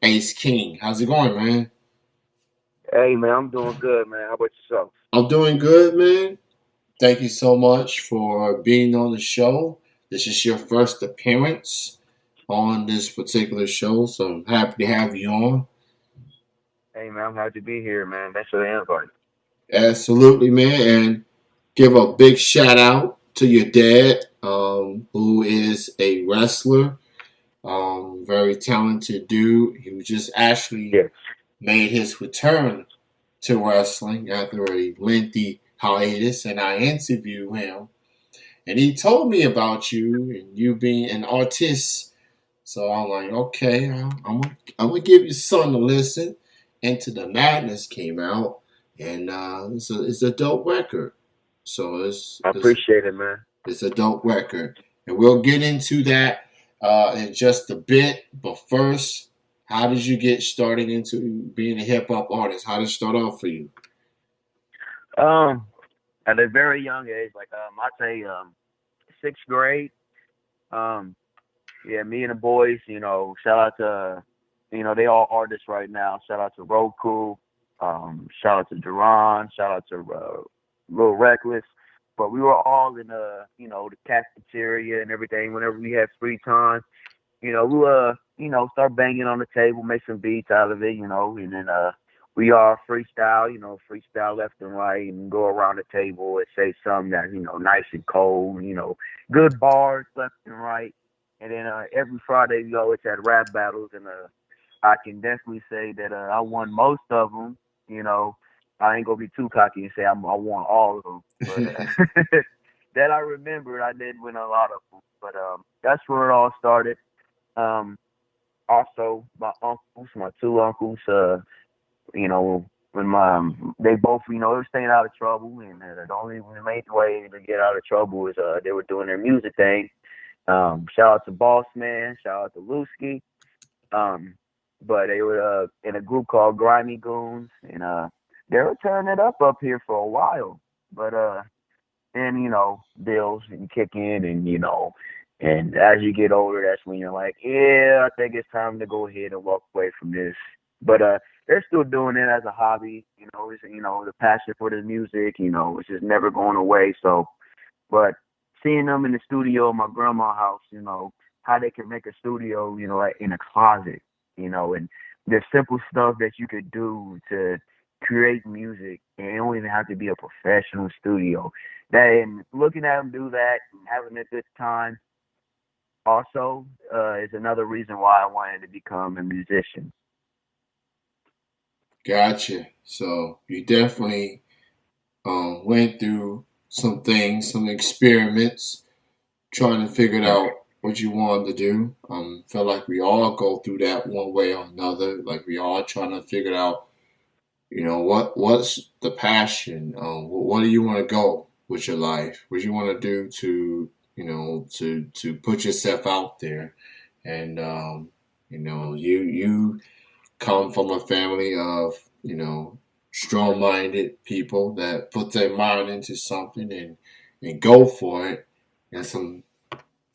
Ace King. How's it going, man? Hey man, I'm doing good, man. How about yourself? I'm doing good, man. Thank you so much for being on the show. This is your first appearance on this particular show, so I'm happy to have you on. Hey man, I'm happy to be here, man. Thanks for the invite. Absolutely, man. And give a big shout out to your dad, who is a wrestler, very talented dude. He just actually Yes, made his return to wrestling after a lengty hiatus, and I interviewed him, and he told me about you and you being an artist. So I'm like, okay, I'm gonna give your son a listen. Into the Madness came out, and it's a dope record. So I appreciate it, man. it's a dope record, and we'll get into that in just a bit. But first, how did you get started into being a hip hop artist? How did it start off for you? Um, at a very young age, like I'd say sixth grade. Um, yeah, me and the boys, shout out to, they all artists right now. Shout out to Roku. Shout out to Duran. Shout out to Lil Reckless. But we were all in the cafeteria and everything. Whenever we had free time, we start banging on the table, make some beats out of it, and then we all freestyle, freestyle left and right and go around the table and say something that, nice and cold, good bars left and right. And then every Friday we always had rap battles, and I can definitely say that I won most of them, you know. I ain't gonna be too cocky and say I won all of them, but that I remember I did win a lot of them. But that's where it all started. um, Also, my two uncles, you know, when they both, they were staying out of trouble, and the main way to get out of trouble is they were doing their music thing. Shout out to Boss Man, shout out to Lusky. Um, but they were in a group called Grimy Goons, and they were turning it up here for a while. But and bills and kick in, and and as you get older, that's when you're like, yeah, I think it's time to go ahead and walk away from this. But they're still doing it as a hobby. It's the passion for the music. It's just never going away. So, but seeing them in the studio in my grandma's house, how they can make a studio, like in a closet, and the simple stuff that you could do to create music, and it don't even have to be a professional studio. That, and looking at them do that and having a good time also is another reason why I wanted to become a musician. Gotcha. So you definitely went through some things, some experiments, trying to figure Yeah. out what you wanted to do. Feel like we all go through that one way or another. Like we all trying to figure out, what's the passion? What do you want to go with your life? What do you want to do to, to put yourself out there? And you come from a family of, strong minded people that put their mind into something and go for it. And from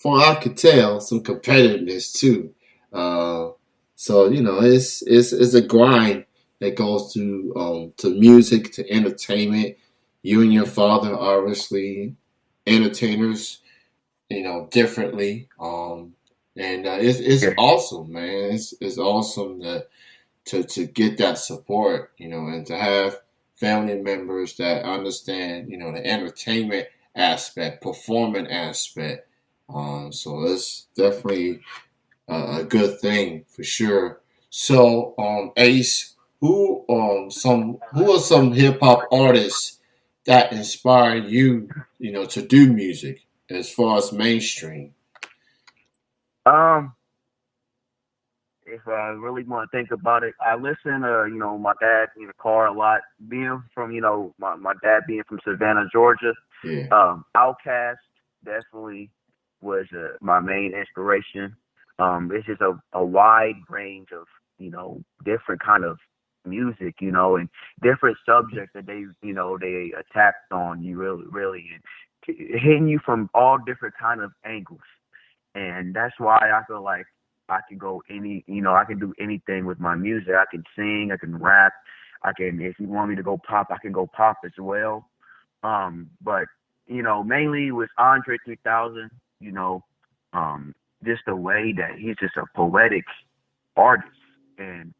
what I could tell, some competitiveness too. Uh, so it's a grind that goes to music, to entertainment. You and your father are obviously entertainers, differently. And it's Yeah. awesome, man. It's awesome to get that support, and to have family members that understand, the entertainment aspect, performing aspect. So it's definitely a good thing for sure. So, Ace, who are some hip hop artists that inspired you, to do music as far as mainstream? Um, if I really want to think about it, I listen to my dad in the car a lot. Being from my dad being from Savannah, Georgia. Yeah, Outcast definitely was my main inspiration. It's just a wide range of different kind of music, and different subjects that they attacked on you really, and hitting you from all different kind of angles. And that's why I feel like I can go I can do anything with my music. I can sing, I can rap, I can, if you want me to go pop, I can go pop as well. But mainly with Andre 3000, you know, just the way that he's just a poetic artist, and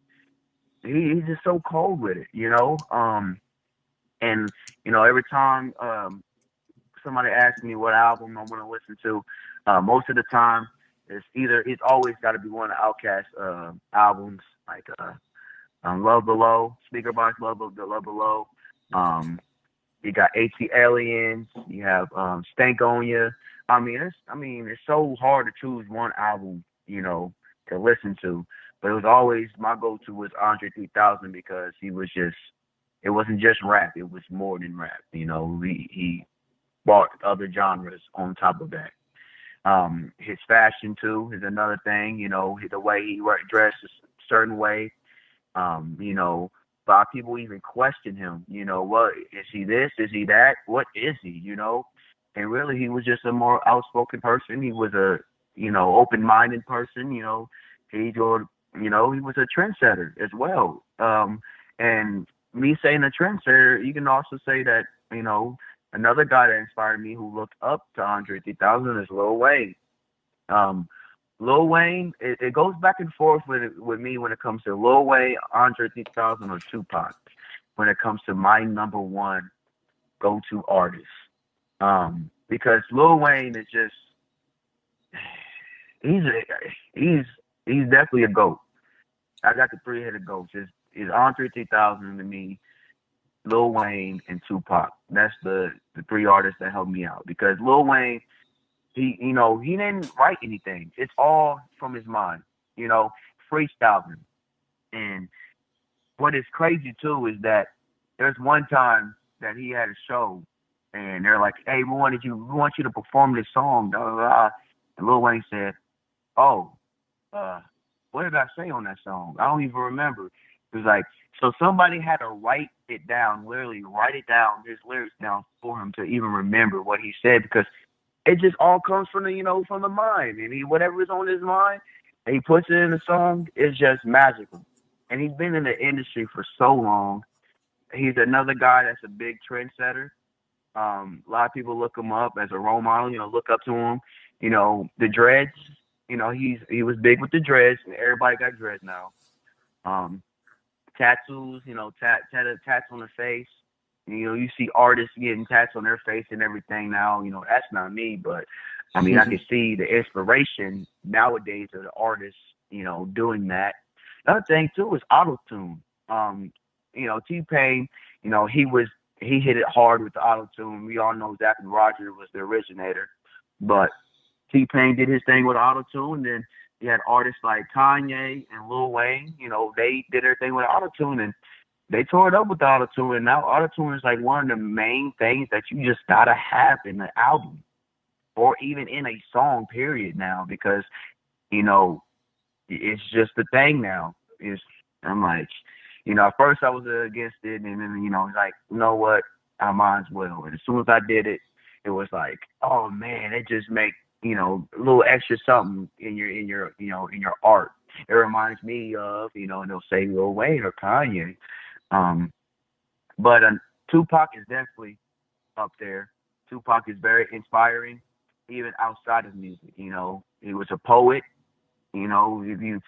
he's just so cold with it. And every time somebody asks me what album I want to listen to, most of the time it's always got to be one of the Outkast albums, like Love Below, Speaker Box, Love Below. Um, you got AT Aliens. You have Stank on Ya. It's so hard to choose one album, to listen to. But it was always my go-to was Andre 3000 because he was just. It wasn't just rap. It was more than rap. He brought other genres on top of that. His fashion too is another thing. The way he dressed a certain way. A lot of people even question him. What is he? This is he that? What is he? And really, he was just a more outspoken person. He was a open-minded person. He go, he was a trendsetter as well. And me saying a trendsetter, you can also say that another guy that inspired me who looked up to Andre 3000 is Lil Wayne. Um, Lil Wayne, it goes back and forth with me when it comes to Lil Wayne, Andre 3000, or Tupac. When it comes to my number one go-to artist, because Lil Wayne is just he's he's he's definitely a goat. I got the three-headed goats. Is Andre 3000 to me, Lil Wayne, and Tupac. That's the three artists that helped me out because Lil Wayne, he didn't write anything. It's all from his mind. You know, freestyling. And what is crazy too is that there's one time that he had a show, and they're like, "Hey, we want you to perform this song." Blah, blah, blah. And Lil Wayne said, "Oh, uh, what did I say on that song? I don't even remember." It was like, so somebody had to write it down, literally write it down, his lyrics down for him to even remember what he said because it just all comes from from the mind, and whatever is on his mind, and he puts it in the song. It's just magical, and he's been in the industry for so long. He's another guy that's a big trendsetter. A lot of people look him up as a role model. Look up to him. The dreads. He was big with the dreads, and everybody got dreads now. Um, Tattoos. Tats on the face. You see artists getting tats on their face and everything now. That's not me, but I can see the inspiration nowadays of the artists. Doing that. Another thing too is auto tune. T Pain. He hit it hard with the auto tune. We all know Zack and Roger was the originator, but T Pain did his thing with auto tune. Then you had artists like Kanye and Lil Wayne. They did their thing with auto tune, and they tore it up with the auto tune. And now auto tune is like one of the main things that you just gotta have in an album or even in a song. Period. Now because you know it's just the thing now. I'm like, at first I was against it, and then it's like, what, I might as well. And as soon as I did it, it was like, oh man, it just make a little extra something in your art. It reminds me of and they'll say Lil Wayne or Kanye, um, but Tupac is definitely up there. Tupac is very inspiring, even outside of music. He was a poet. If you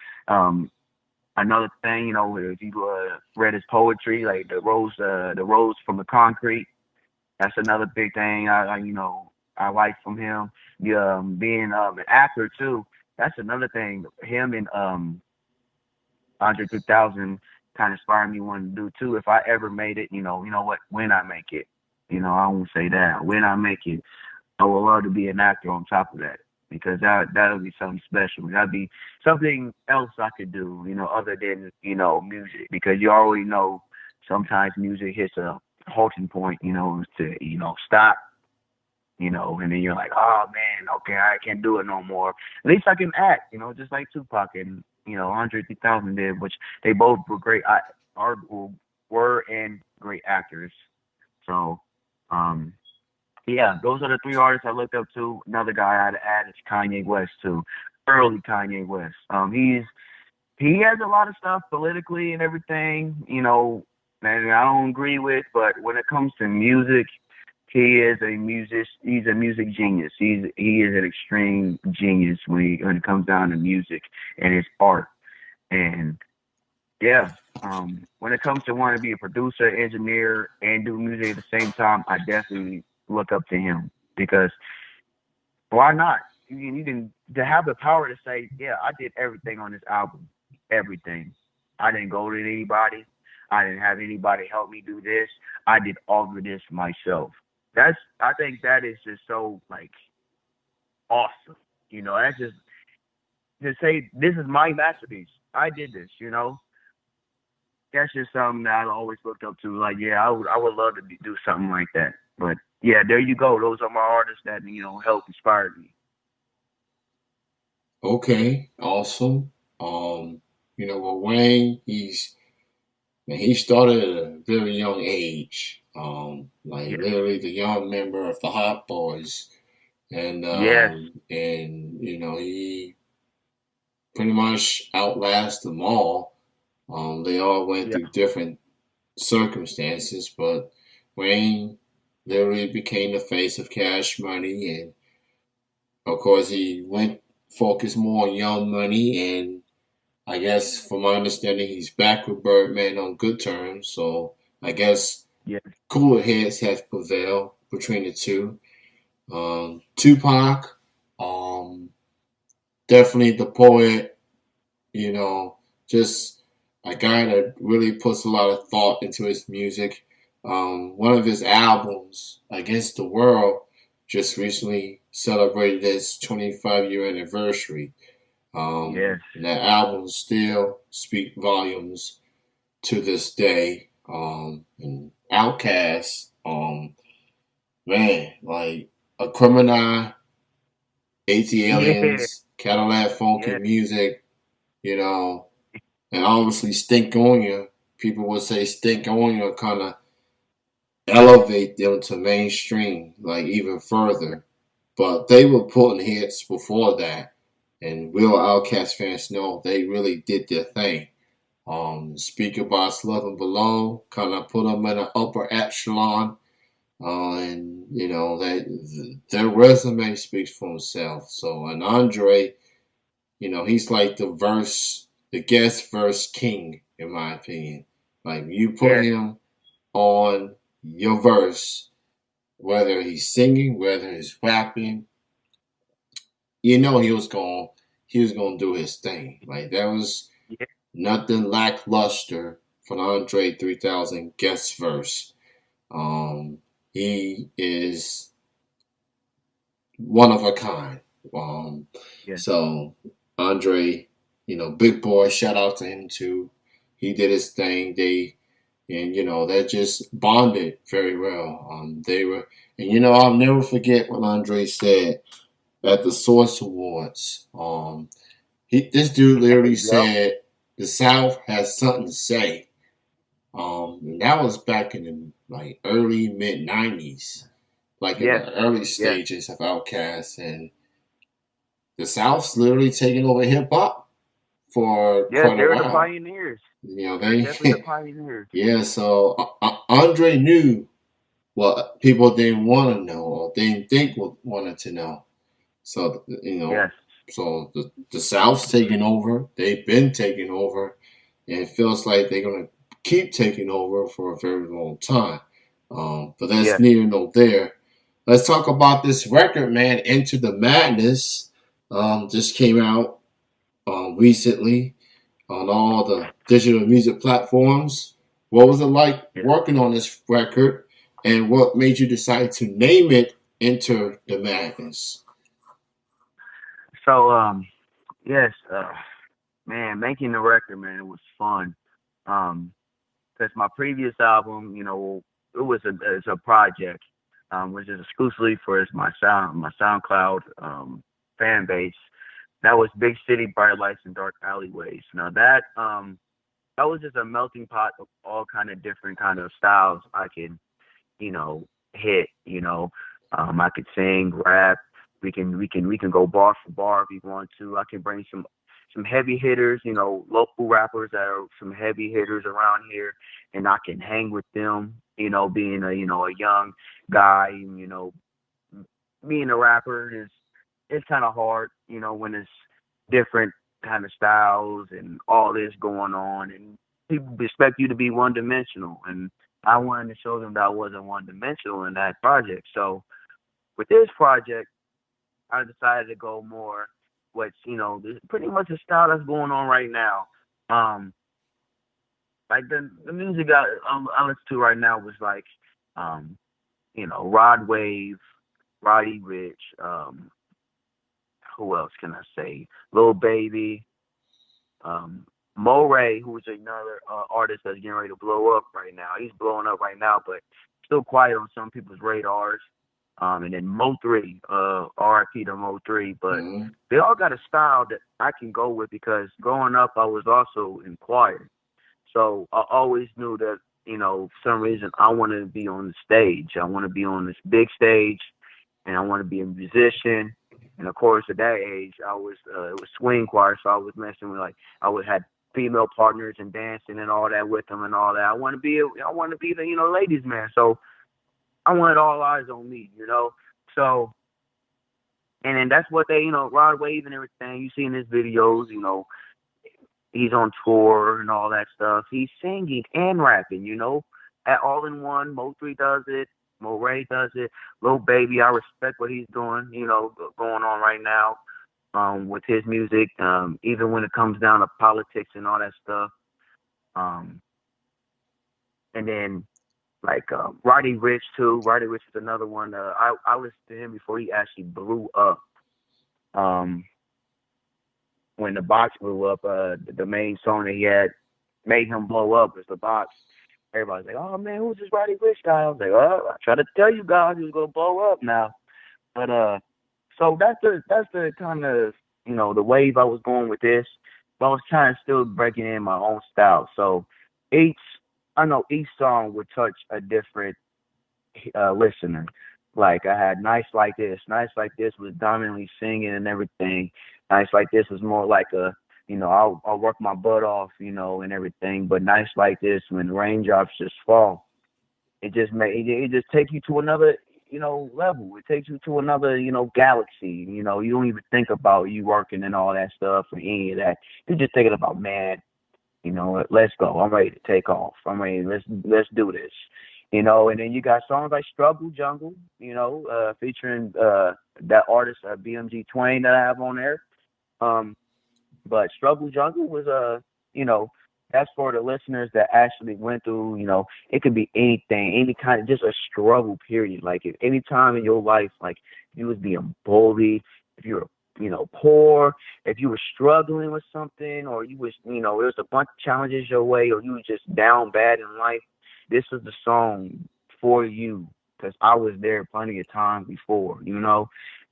another thing, if you read his poetry, like the rose from the concrete, that's another big thing. I like from him. Being an actor too. That's another thing. Him and Andre 3000 kind of inspired me wanting to do too. If I ever made it, what? When I make it, I won't say that. When I make it, I would love to be an actor on top of that because that'll be something special. That'd be something else I could do, other than music because you already know sometimes music hits a halting point, to stop, and then you're like, oh man, okay, I can't do it no more. At least I can act, just like Tupac and Andre 3000 did, which they both were great, are were and great actors. So, um, yeah, those are the three artists I looked up to. Another guy I'd add is Kanye West too. early Kanye West. He has a lot of stuff politically and everything, and I don't agree with. But when it comes to music, he is a music. He's a music genius. He is an extreme genius when it comes down to music and his art. And yeah, when it comes to wanting to be a producer, engineer, and do music at the same time, I definitely look up to him because why not? You can to have the power to say, yeah, I did everything on this album, everything. I didn't go to anybody. I didn't have anybody help me do this. I did all of this myself. I think that is just so like awesome. That's just to say this is my masterpiece. I did this. That's just something that I always looked up to. Like, yeah, I would love to do something like that. But yeah, there you go. Those are my artists that help inspire me. Okay, awesome. With Wayne, he started at a very young age. Like Yeah. literally the young member of the Hot Boys, and Yes. he pretty much outlasted them all. They all went Yeah. through different circumstances, but Wayne literally became the face of Cash Money, and of course he went focused more on Young Money, and I guess from my understanding he's back with Birdman on good terms. So I guess Yeah. cooler heads have prevailed between the two. Tupac, um, definitely the poet, you know, just a guy that really puts a lot of thought into his music. One of his albums, Against the World, just recently celebrated its 25-year anniversary. Yes. And that album still speak volumes to this day. And outcasts, man, like a criminal, AT Yeah. aliens, Cadillac funky Yeah. music, you know, and obviously Stink on You. People would say Stink on You kind of elevate them to mainstream, like even further. But they were putting hits before that, and real Outcast fans know they really did their thing. Speaker Boss Love and Below kind of put them in an upper echelon, and that their resume speaks for itself. So, and Andre, he's like the guest verse king, in my opinion. Like you put Yes. him on your verse, whether he's singing, whether he's rapping, he was gonna do his thing. Like that was Yeah. nothing lackluster for the Andre 3000 guest verse. Um, he is one of a kind. Um, Yeah. so Andre, big boy, shout out to him too. He did his thing. They just bonded very well. They were, and I'll never forget when Andre said at the Source Awards. This dude literally Yep. said the South has something to say. And that was back in the like early mid '90s, like in Yes. the early Yes. stages of Outkast, and the South's literally taking over hip hop for Yes. quite a They're the while. pioneers. They're They, definitely the pioneers. yeah. So Andre knew what people didn't want to know or didn't think wanted to know. So Yes. so the South's taking over. They've been taking over, and it feels like they're gonna keep taking over for a very long time. But that's Yes. neither nor there. Let's talk about this record, man. Into the Madness just came out recently on all the digital music platforms. What was it like Yes. working on this record, and what made you decide to name it Enter the Madness? So yes, man, making the record, man, it was fun. Because my previous album, it's a project, which is exclusively for my SoundCloud fan base. That was Big City, Bright Lights, and Dark Alleyways. Now that was just a melting pot of all kind of different kind of styles I could, hit. I could sing, rap. We can go bar for bar if we want to. I can bring some heavy hitters, local rappers that are some heavy hitters around here, and I can hang with them. Being a young guy, being a rapper is it's kind of hard, when it's different kind of styles and all this going on, and people expect you to be one dimensional, and I wanted to show them that I wasn't one dimensional in that project. So with this project, I decided to go more what's pretty much the style that's going on right now. Um, like the music I listen to right now was like, um, Rod Wave, Roddy Rich, who else can I say? Lil Baby, um, Moray, who's another artist that's getting ready to blow up right now. He's blowing up right now, but still quiet on some people's radars. And then Mo3, RIP to Mo3, but Mm-hmm. they all got a style that I can go with because growing up I was also in choir. So I always knew that, for some reason I wanted to be on the stage. I want to be on this big stage and I want to be a musician. And of course, at that age, I was it was swing choir, so I was messing with like I would have female partners and dancing and all that with them and all that. I want to be the ladies man. So I wanted all eyes on me. So and then that's what they Rod Wave and everything you see in his videos. He's on tour and all that stuff. He's singing and rapping. At all in one. Mo3 does it. Moray does it. Lil Baby, I respect what he's doing. Going on right now. With his music. Even when it comes down to politics and all that stuff. Um, and then like Roddy Rich too. Roddy Rich is another one. I listened to him before he actually blew up. Um, when the box blew up, the main song that he had made him blow up was the box. Everybody's like, "Oh man, who's this Roddy Rich guy?" I was like, "Oh, I try to tell you guys he was gonna blow up now." But so that's the kind of the wave I was going with this. But I was trying to still breaking in my own style. So each I know each song would touch a different listener. Like I had Nice Like This. Nice Like This was dominantly singing and everything. Nice Like This was more like a, I'll work my butt off, and everything. But Nice Like This, when raindrops just fall, it just takes you to another, level. It takes you to another, galaxy. You don't even think about you working and all that stuff or any of that. You're just thinking about, man, let's go. I'm ready to take off. I'm ready. Let's do this. And then you got songs like Struggle Jungle, featuring that artist BMG Twain that I have on there. Um, but Struggle Jungle was you know, that's for the listeners that actually went through, it could be anything, any kind of just a struggle period. Like if any time in your life, like you was being bullied, if you were, poor, if you were struggling with something, or you was, there was a bunch of challenges your way, or you was just down bad in life, this is the song for you. Because I was there plenty of times before,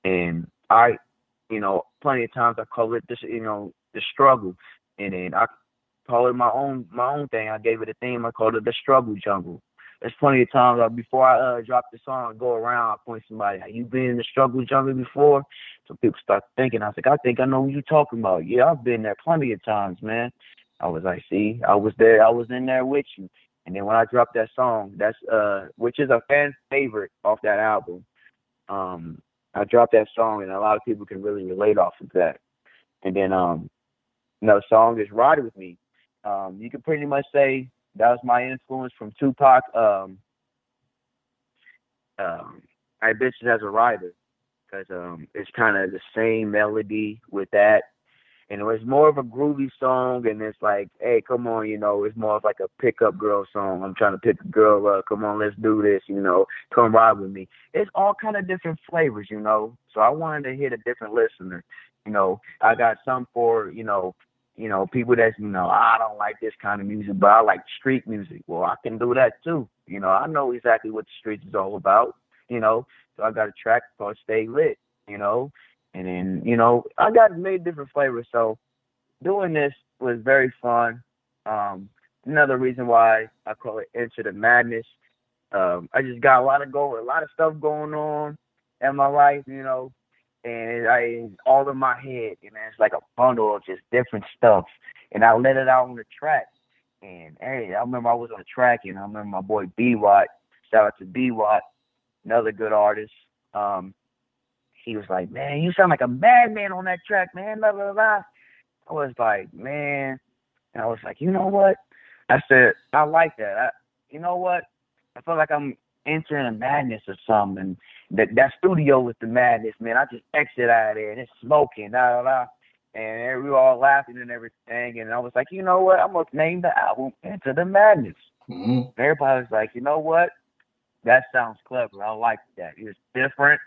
and plenty of times I call it this, the struggle, and then I call it my own thing. I gave it a theme. I called it the struggle jungle. There's plenty of times before I drop the song, I go around, I point somebody, have you been in the struggle jungle before? So people start thinking. I was like, I think I know what you're talking about. Yeah, I've been there plenty of times, man. I was like, see, I was there. I was in there with you. And then when I dropped that song, that's which is a fan favorite off that album. Um, I dropped that song, and a lot of people can really relate off of that. And then another song is "Ride with Me." You can pretty much say that was my influence from Tupac. Um, I bitches as a rider because it's kind of the same melody with that, and it was more of a groovy song. And it's like, hey, come on, it's more of like a pickup girl song. I'm trying to pick a girl up. Come on, let's do this. Come ride with me. It's all kind of different flavors. So I wanted to hit a different listener. I got some for people that's I don't like this kind of music, but I like street music. Well, I can do that too. I know exactly what the streets is all about. So I got a track called "Stay Lit." You know, and then I got made different flavors. So doing this was very fun. Um, Another reason why I call it Enter the Madness. I just got a lot of stuff going on in my life. and it's all in my head, and it's like a bundle of just different stuff. And I let it out on the track. And hey, I remember I was on the track, and I remember my boy B Watt. Shout out to B Watt, another good artist. Um, he was like, "Man, you sound like a madman on that track, man." Blah blah blah. I was like, "Man," and I was like, "You know what?" I said, "I like that. You know what? I feel like I'm entering a madness or something. That studio was the madness, man. I just exit out of there and it's smoking, da da da." And we were all laughing and everything. And I was like, you know what? I'm gonna name the album Into the Madness. Mm-hmm. Everybody was like, you know what? That sounds clever. I like that. It's different.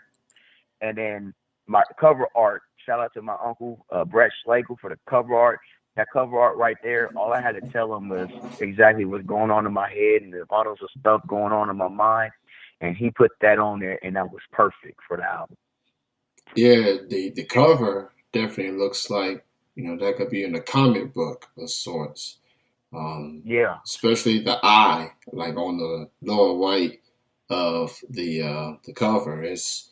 And then my cover art. Shout out to my uncle Brett Schlegel for the cover art. That cover art right there. All I had to tell him was exactly what's going on in my head and the bottles of stuff going on in my mind, and he put that on there, and that was perfect for the album. Yeah, the cover definitely looks like, that could be in a comic book of sorts. Yeah, Especially the eye, like on the lower right of the cover. It's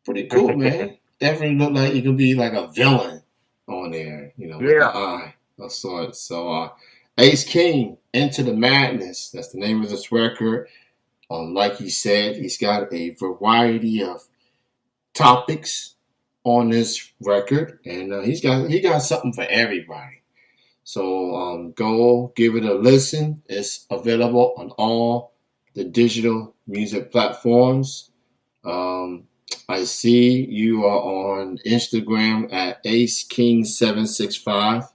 pretty cool, man. Definitely look like you could be like a villain on there, with the yeah, eye of sorts. So Ace King, Into the Madness. That's the name of this record. Like he said, he's got a variety of topics on this record, and he got something for everybody. So go give it a listen. It's available on all the digital music platforms. Um, I see you are on Instagram at Ace King 765. yes,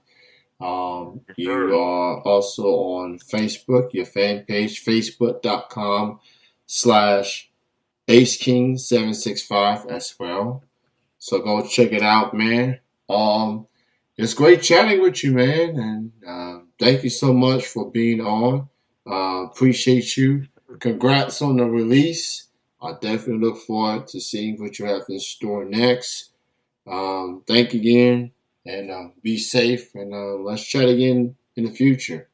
You sir. are also on Facebook, your fan page, facebook.com/Ace King 765 as well. So go check it out, man. Um, it's great chatting with you, man, and thank you so much for being on. Appreciate you. Congrats on the release. I definitely look forward to seeing what you have in store next. Thank you again, and be safe, and let's chat again in the future.